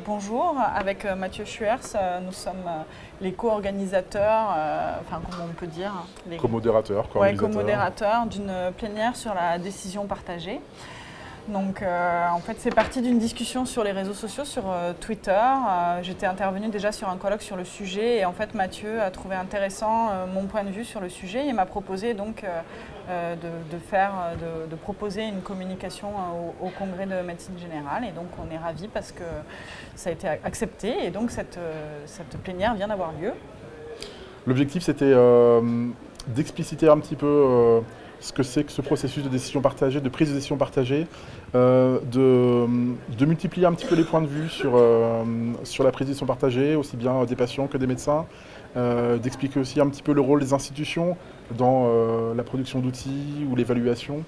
Bonjour, avec Mathieu Schuers, nous sommes les co-organisateurs, enfin comment on peut dire, les Co-modérateur, co-modérateurs d'une plénière sur la décision partagée. Donc en fait c'est parti d'une discussion sur les réseaux sociaux, sur Twitter. J'étais intervenue déjà sur un colloque sur le sujet et en fait Mathieu a trouvé intéressant mon point de vue sur le sujet et m'a proposé donc de proposer une communication au Congrès de médecine générale et donc on est ravis parce que ça a été accepté et donc cette plénière vient d'avoir lieu. L'objectif c'était d'expliciter un petit peu ce que c'est que ce processus de décision partagée, de prise de décision partagée, de multiplier un petit peu les points de vue sur la prise de décision partagée, aussi bien des patients que des médecins, d'expliquer aussi un petit peu le rôle des institutions dans la production d'outils ou l'évaluation.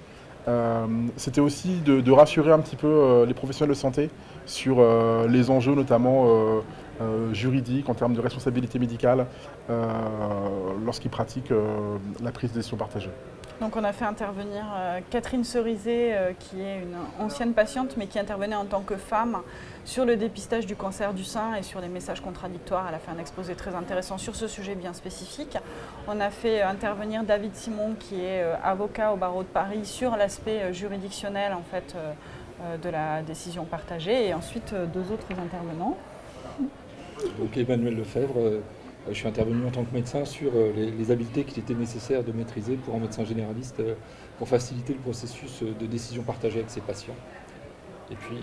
C'était aussi de rassurer un petit peu les professionnels de santé sur les enjeux notamment juridiques en termes de responsabilité médicale lorsqu'ils pratiquent la prise de décision partagée. Donc on a fait intervenir Catherine Cerizet, qui est une ancienne patiente, mais qui intervenait en tant que femme sur le dépistage du cancer du sein et sur les messages contradictoires. Elle a fait un exposé très intéressant sur ce sujet bien spécifique. On a fait intervenir David Simon, qui est avocat au barreau de Paris, sur l'aspect juridictionnel en fait, de la décision partagée, et ensuite deux autres intervenants. Donc Emmanuel Lefebvre, je suis intervenu en tant que médecin sur les habiletés qu'il était nécessaire de maîtriser pour un médecin généraliste pour faciliter le processus de décision partagée avec ses patients. Et puis...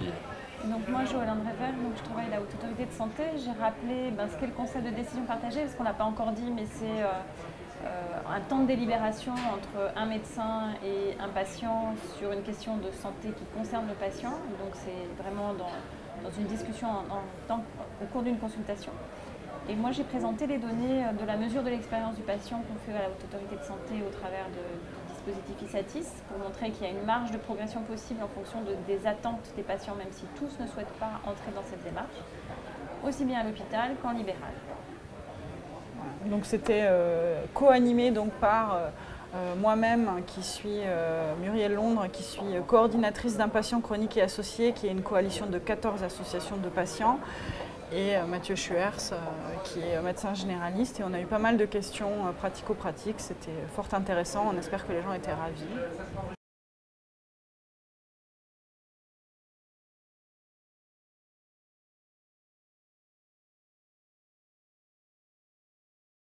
Donc moi, Joëlle Revel, je travaille à la Haute Autorité de Santé. J'ai rappelé ce qu'est le concept de décision partagée, parce qu'on ne l'a pas encore dit, mais c'est un temps de délibération entre un médecin et un patient sur une question de santé qui concerne le patient. Donc c'est vraiment dans une discussion au cours d'une consultation. Et moi, j'ai présenté les données de la mesure de l'expérience du patient qu'on fait à la Haute Autorité de Santé au travers du dispositif ISATIS pour montrer qu'il y a une marge de progression possible en fonction des attentes des patients, même si tous ne souhaitent pas entrer dans cette démarche, aussi bien à l'hôpital qu'en libéral. Donc c'était co-animé par moi-même, qui suis Muriel Londres, qui suis coordinatrice d'un patient chronique et associé, qui est une coalition de 14 associations de patients, et Mathieu Schuers, qui est médecin généraliste. Et on a eu pas mal de questions pratico-pratiques, c'était fort intéressant, on espère que les gens étaient ravis.